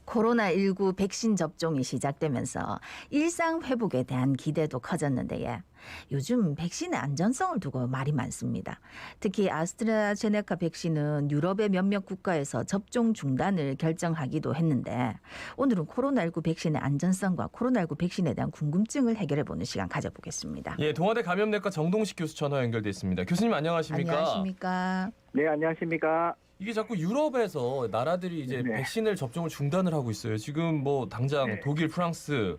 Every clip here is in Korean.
코로나19 백신 접종이 시작되면서 일상 회복에 대한 기대도 커졌는데 요즘 백신의 안전성을 두고 말이 많습니다. 특히 아스트라제네카 백신은 유럽의 몇몇 국가에서 접종 중단을 결정하기도 했는데 오늘은 코로나19 백신의 안전성과 코로나19 백신에 대한 궁금증을 해결해보는 시간 가져보겠습니다. 예, 동아대 감염내과 정동식 교수 전화 연결돼 있습니다. 교수님 안녕하십니까? 안녕하십니까? 네, 안녕하십니까? 이게 자꾸 유럽에서 나라들이 이제 네. 백신을 접종을 중단을 하고 있어요. 지금 뭐 당장 네. 독일, 프랑스,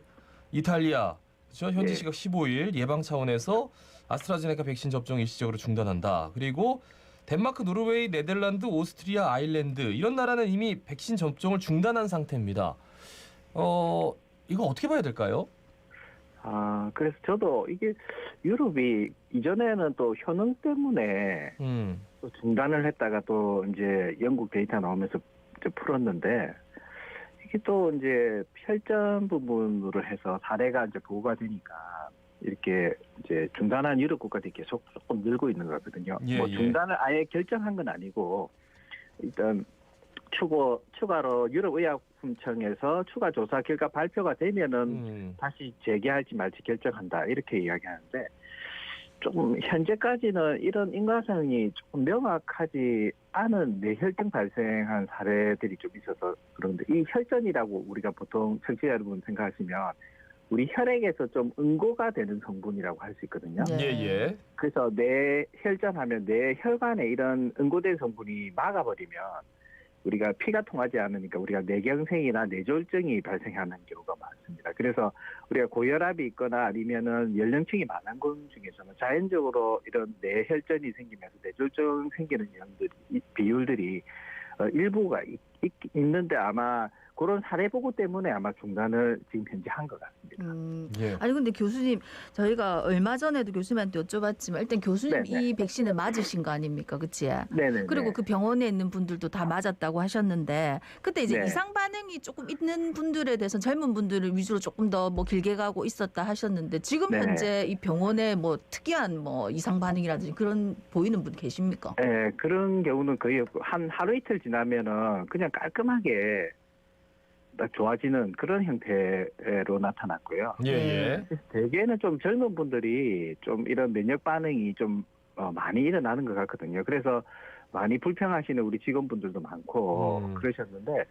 이탈리아, 그렇죠? 현지 네. 시각 15일 예방 차원에서 아스트라제네카 백신 접종 일시적으로 중단한다. 그리고 덴마크, 노르웨이, 네덜란드, 오스트리아, 아일랜드 이런 나라는 이미 백신 접종을 중단한 상태입니다. 이거 어떻게 봐야 될까요? 그래서 저도 이게 유럽이 이전에는 또 효능 때문에 또 중단을 했다가 또 이제 영국 데이터 나오면서 이제 풀었는데 이게 또 이제 혈전 부분으로 해서 사례가 이제 보고가 되니까 이렇게 이제 중단한 유럽 국가들이 계속 조금 늘고 있는 거거든요. 예, 뭐 예. 중단을 아예 결정한 건 아니고 일단 추가로 유럽의약품청에서 추가 조사 결과 발표가 되면은 다시 재개할지 말지 결정한다 이렇게 이야기하는데 조금 현재까지는 이런 인과성이 조금 명확하지 않은 뇌혈증 발생한 사례들이 좀 있어서 그런데 이 혈전이라고 우리가 보통 청취자 여러분 생각하시면 우리 혈액에서 좀 응고가 되는 성분이라고 할 수 있거든요. 네. 예. 그래서 뇌 혈전하면 뇌 혈관에 이런 응고된 성분이 막아버리면 우리가 피가 통하지 않으니까 우리가 뇌경색이나 뇌졸중이 발생하는 경우가 많습니다. 그래서 우리가 고혈압이 있거나 아니면은 연령층이 많은 분 중에서는 자연적으로 이런 뇌혈전이 생기면서 뇌졸중 생기는 비율들이 일부가 있는데 아마 그런 사례 보고 때문에 아마 중단을 지금 현재 한 것 같습니다. 예. 아니 근데 교수님 저희가 얼마 전에도 교수님한테 여쭤봤지만 일단 교수님 네네. 이 백신을 맞으신 거 아닙니까? 그치? 네네. 그리고 그 병원에 있는 분들도 다 맞았다고 하셨는데 그때 이제 네. 이상 반응이 조금 있는 분들에 대해서 젊은 분들을 위주로 조금 더 뭐 길게 가고 있었다 하셨는데 지금 네. 현재 이 병원에 뭐 특이한 뭐 이상 반응이라든지 그런 보이는 분 계십니까? 네, 그런 경우는 거의 없고 한 하루 이틀 지나면은 그냥 깔끔하게 딱 좋아지는 그런 형태로 나타났고요. 예. 대개는 좀 젊은 분들이 좀 이런 면역 반응이 좀 많이 일어나는 것 같거든요. 그래서 많이 불평하시는 우리 직원분들도 많고 그러셨는데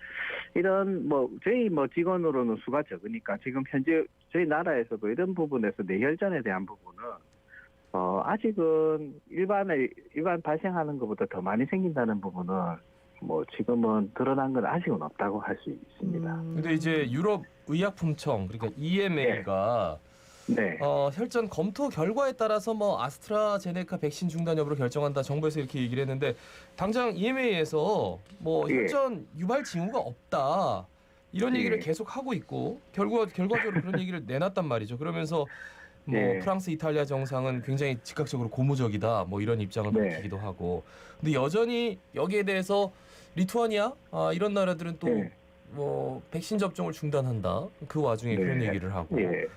이런 저희 직원으로는 수가 적으니까 지금 현재 저희 나라에서도 이런 부분에서 뇌혈전에 대한 부분은 아직은 일반 발생하는 것보다 더 많이 생긴다는 부분은 지금은 드러난 건 아직은 없다고 할 수 있습니다. 근데 이제 유럽 의약품청 그러니까 EMA가 네. 혈전 검토 결과에 따라서 아스트라제네카 백신 중단 여부를 결정한다. 정부에서 이렇게 얘기를 했는데 당장 EMA에서 예. 혈전 유발 징후가 없다. 이런 예. 얘기를 계속 하고 있고 결과적으로 그런 얘기를 내놨단 말이죠. 그러면서 예. 프랑스, 이탈리아 정상은 굉장히 즉각적으로 고무적이다. 이런 입장을 네. 밝히기도 하고. 근데 여전히 여기에 대해서 리투아니아 이런 나라들은 또 네. 백신 접종을 중단한다. 그 와중에 그런 네. 얘기를 하고. 예.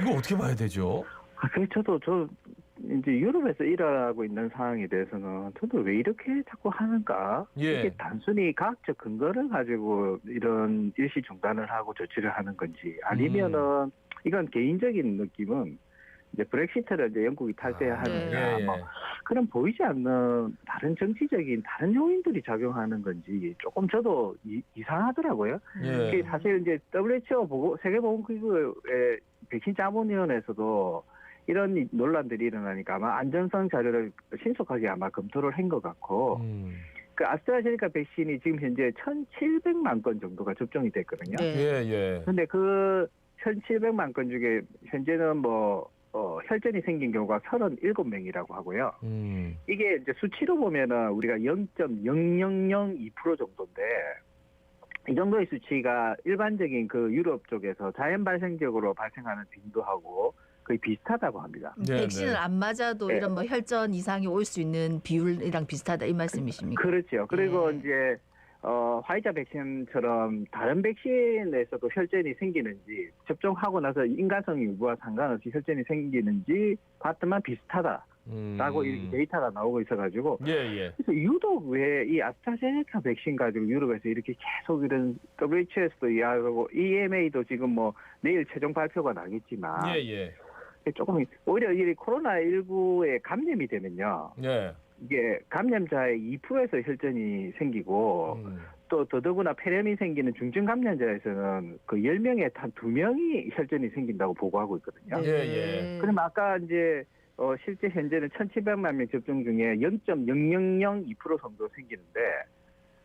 이거 어떻게 봐야 되죠? 저도 이제 유럽에서 일하고 있는 상황에 대해서는 저도 왜 이렇게 자꾸 하는가? 예. 이게 단순히 과학적 근거를 가지고 이런 일시 중단을 하고 조치를 하는 건지 아니면은 이건 개인적인 느낌은 이제 브렉시트를 이제 영국이 탈퇴하느냐 네. 그런 보이지 않는 다른 정치적인 다른 요인들이 작용하는 건지 조금 저도 이상하더라고요. 예. 이게 사실 이제 WHO 세계보건기구의 백신 자문위원회에서도 이런 논란들이 일어나니까 아마 안전성 자료를 신속하게 아마 검토를 한 것 같고 그 아스트라제네카 백신이 지금 현재 1,700만 건 정도가 접종이 됐거든요. 네. 예. 근데 그 1,700만 건 중에 현재는 혈전이 생긴 경우가 37명이라고 하고요. 이게 이제 수치로 보면은 우리가 0.0002% 정도인데 이 정도의 수치가 일반적인 그 유럽 쪽에서 자연 발생적으로 발생하는 빈도하고 거의 비슷하다고 합니다. 네, 백신을 네. 안 맞아도 네. 이런 혈전 이상이 올 수 있는 비율이랑 비슷하다 이 말씀이십니까? 그렇죠. 그리고 네. 이제 화이자 백신처럼 다른 백신에서도 혈전이 생기는지 접종하고 나서 인간성 유무와 상관없이 혈전이 생기는지 봤더만 비슷하다. 이 데이터가 나오고 있어가지고 예, 예. 그래서 유독 왜 이 아스트라제네카 백신 가지고 유럽에서 이렇게 계속 이런 WHO에서도 이야기하고 EMA도 지금 뭐 내일 최종 발표가 나겠지만 예, 예. 조금 오히려 이 코로나19에 감염이 되면요. 예. 이게 감염자의 2%에서 혈전이 생기고 또 더더구나 폐렴이 생기는 중증 감염자에서는 그 10명에 한 2명이 혈전이 생긴다고 보고하고 있거든요. 예, 예. 그럼 아까 이제 실제 현재는 1,700만 명 접종 중에 0.0002% 정도 생기는데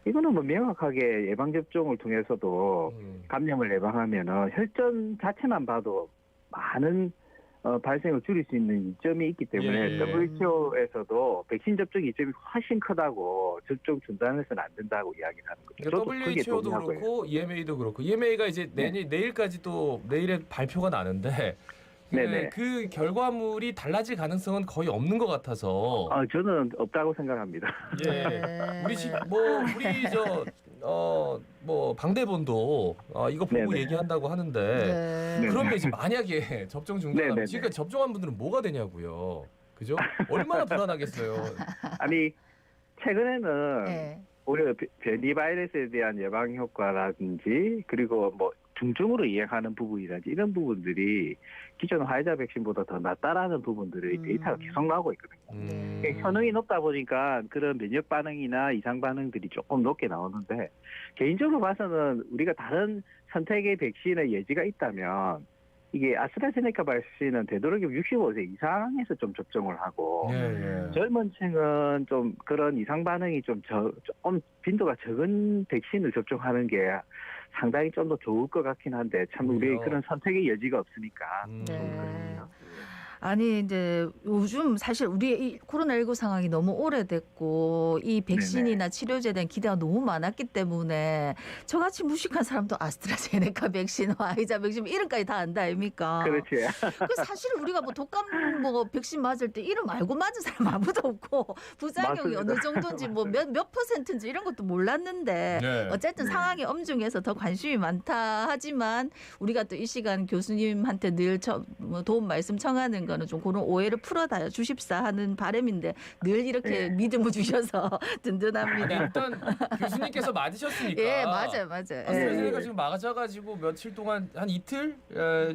이거는 뭐 명확하게 예방 접종을 통해서도 감염을 예방하면은 혈전 자체만 봐도 많은 발생을 줄일 수 있는 이점이 있기 때문에 예. WHO에서도 백신 접종 이점이 훨씬 크다고 접종 중단해서는 안 된다고 이야기를 하는 거죠. 저도 그러니까 크게 WHO도 동의하고요. 그렇고 EMA도 그렇고 EMA가 이제 내일까지 또 내일에 발표가 나는데 네네. 그 결과물이 달라질 가능성은 거의 없는 것 같아서 저는 없다고 생각합니다. 예 우리 방대본도 이거 보고 네네. 얘기한다고 하는데 네. 그러면 이제 만약에 접종 중단하면 네네네. 지금 접종한 분들은 뭐가 되냐고요. 그죠? 얼마나 불안하겠어요. 아니 최근에는 네. 오히려 변이 바이러스에 대한 예방 효과라든지 그리고 뭐 중증으로 이행하는 부분이라든지 이런 부분들이 기존 화이자 백신보다 더 낫다라는 부분들의 데이터가 계속 나오고 있거든요. 현황이 높다 보니까 그런 면역 반응이나 이상 반응들이 조금 높게 나오는데 개인적으로 봐서는 우리가 다른 선택의 백신의 예지가 있다면 이게 아스트라제네카 백신은 되도록이면 65세 이상에서 좀 접종을 하고 예. 젊은 층은 좀 그런 이상 반응이 조금 빈도가 적은 백신을 접종하는 게 상당히 좀 더 좋을 것 같긴 한데 참 우리 그런 선택의 여지가 없으니까 좀 네. 그렇습니다. 아니 이제 요즘 사실 우리 이 코로나19 상황이 너무 오래됐고 이 백신이나 치료제에 대한 기대가 너무 많았기 때문에 저같이 무식한 사람도 아스트라제네카 백신, 화이자 백신 이름까지 다 안다 아닙니까? 그렇지. 그 사실 우리가 뭐 독감 뭐 백신 맞을 때 이름 알고 맞은 사람 아무도 없고 부작용이 맞습니다. 어느 정도인지 뭐 몇 퍼센트인지 이런 것도 몰랐는데 네. 어쨌든 상황이 엄중해서 더 관심이 많다 하지만 우리가 또 이 시간 교수님한테 늘 도움 말씀 청하는 거는 좀 그런 오해를 풀어다 주십사 하는 바람인데 늘 이렇게 믿음을 주셔서 든든합니다. 일단 교수님께서 맞으셨으니까. 예, 맞아요. 아스트라제네카 지금 맞아가지고 며칠 동안 한 이틀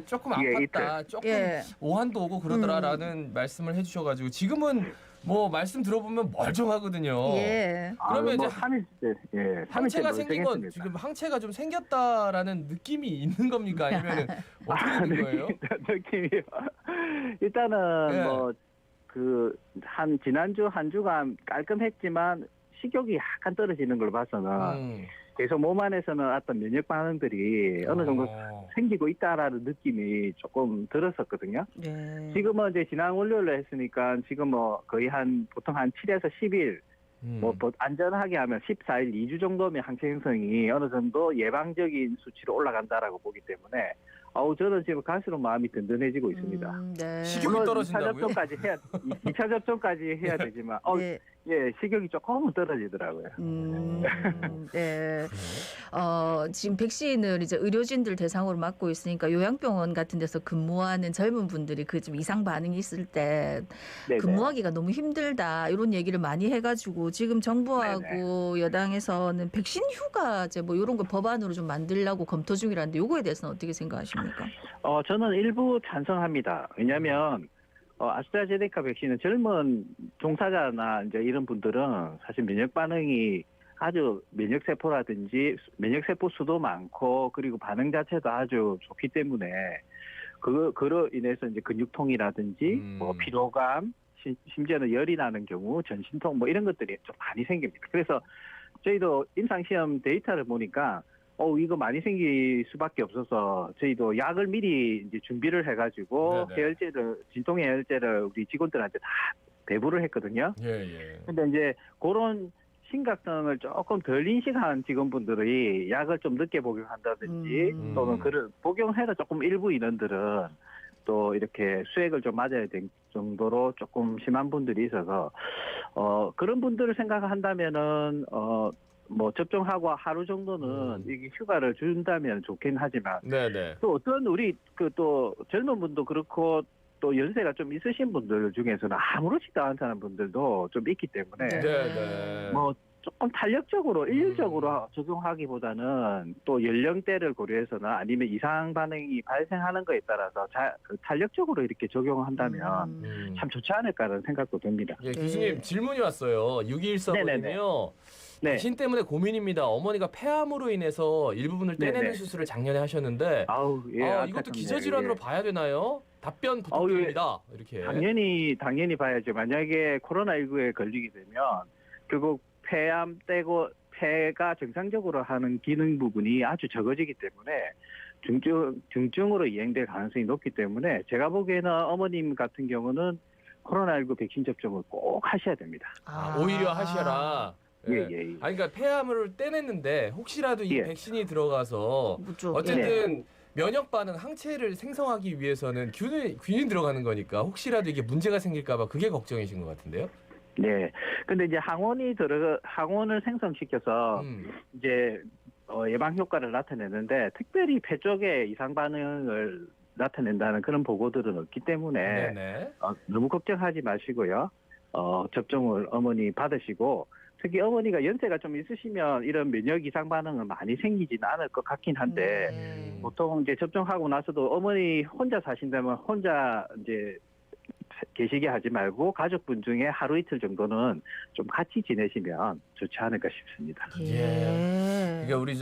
조금 아팠다, 조금 예. 오한도 오고 그러더라라는 말씀을 해주셔가지고 지금은 뭐 말씀 들어보면 멀쩡하거든요. 예. 그러면 뭐 이제 3일째, 예, 항체가 3일째 생긴 건 멀쩡했습니다. 지금 항체가 좀 생겼다라는 느낌이 있는 겁니까? 아니면은 어떻게 된 거예요? 느낌이요. 일단은 예. 뭐 지난주 한 주간 깔끔했지만 식욕이 약간 떨어지는 걸 봐서는 계속 몸 안에서는 어떤 면역 반응들이 어느 정도 생기고 있다라는 느낌이 조금 들었었거든요. 네. 지금은 이제 지난 월요일에 했으니까 지금 뭐 거의 보통 한 7에서 10일 뭐 안전하게 하면 14일, 2주 정도면 항체 형성이 어느 정도 예방적인 수치로 올라간다라고 보기 때문에 저는 지금 갈수록 마음이 든든해지고 있습니다. 네. 식욕이 떨어진다고요? 2차 접종까지 해야 되지만 네. 예, 식욕이 조금은 떨어지더라고요. 네. 지금 백신을 이제 의료진들 대상으로 맞고 있으니까 요양병원 같은 데서 근무하는 젊은 분들이 그 좀 이상 반응이 있을 때 네네. 근무하기가 너무 힘들다 이런 얘기를 많이 해가지고 지금 정부하고 여당에서는 백신 휴가제 뭐 이런 거 법안으로 좀 만들려고 검토 중이라는데 요거에 대해서는 어떻게 생각하십니까? 저는 일부 찬성합니다. 왜냐하면 아스트라제네카 백신은 젊은 종사자나 이제 이런 분들은 사실 면역 반응이 아주 면역세포라든지 면역세포 수도 많고 그리고 반응 자체도 아주 좋기 때문에 그로 인해서 이제 근육통이라든지 뭐 피로감, 심지어는 열이 나는 경우 전신통 뭐 이런 것들이 좀 많이 생깁니다. 그래서 저희도 임상시험 데이터를 보니까 이거 많이 생길 수밖에 없어서 저희도 약을 미리 이제 준비를 해가지고 진통 해열제를 우리 직원들한테 다 배부를 했거든요. 예. 근데 이제 그런 심각성을 조금 덜 인식한 직원분들이 약을 좀 늦게 복용한다든지 또는 그를 복용해도 조금 일부 인원들은 또 이렇게 수액을 좀 맞아야 될 정도로 조금 심한 분들이 있어서 그런 분들을 생각한다면은 뭐 접종하고 하루 정도는 이게 휴가를 준다면 좋긴 하지만 네네. 또 어떤 우리 또 젊은 분도 그렇고 또 연세가 좀 있으신 분들 중에서는 아무렇지도 않다는 분들도 좀 있기 때문에 네. 네. 뭐 조금 탄력적으로 일률적으로 적용하기보다는 또 연령대를 고려해서는 아니면 이상 반응이 발생하는 거에 따라서 탄력적으로 이렇게 적용한다면 참 좋지 않을까라는 생각도 듭니다. 예, 교수님 질문이 왔어요. 6214번이요. 네. 백신 때문에 고민입니다. 어머니가 폐암으로 인해서 일부분을 떼내는 네네. 수술을 작년에 하셨는데 아우, 예, 이것도 안타깝네요. 기저질환으로 예. 봐야 되나요? 답변 부탁드립니다. 이렇게. 당연히 봐야죠. 만약에 코로나19에 걸리게 되면 결국 폐암 떼고 폐가 정상적으로 하는 기능 부분이 아주 적어지기 때문에 중증으로 이행될 가능성이 높기 때문에 제가 보기에는 어머님 같은 경우는 코로나19 백신 접종을 꼭 하셔야 됩니다. 오히려 하셔라. 예. 아니, 그러니까 폐암을 떼냈는데 혹시라도 이 예. 백신이 들어가서 그렇죠. 어쨌든 면역 반응 항체를 생성하기 위해서는 균이 들어가는 거니까 혹시라도 이게 문제가 생길까봐 그게 걱정이신 것 같은데요. 네. 근데 이제 항원을 생성시켜서 이제 예방 효과를 나타내는데 특별히 폐 쪽에 이상 반응을 나타낸다는 그런 보고들은 없기 때문에 네네. 너무 걱정하지 마시고요. 접종을 어머니 받으시고 특히 어머니가 연세가 좀 있으시면 이런 면역 이상 반응은 많이 생기지는 않을 것 같긴 한데 보통 이제 접종하고 나서도 어머니 혼자 사신다면 혼자 이제 계시게 하지 말고 가족분 중에 하루 이틀 정도는 좀 같이 지내시면 좋지 않을까 싶습니다. 그러니까 우리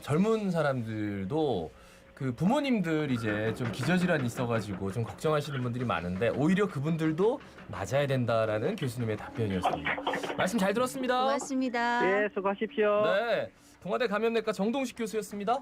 젊은 사람들도 그 부모님들 이제 좀 기저질환이 있어가지고 좀 걱정하시는 분들이 많은데 오히려 그분들도 맞아야 된다라는 교수님의 답변이었습니다. 말씀 잘 들었습니다. 고맙습니다. 네, 수고하십시오. 네, 동아대 감염내과 정동식 교수였습니다.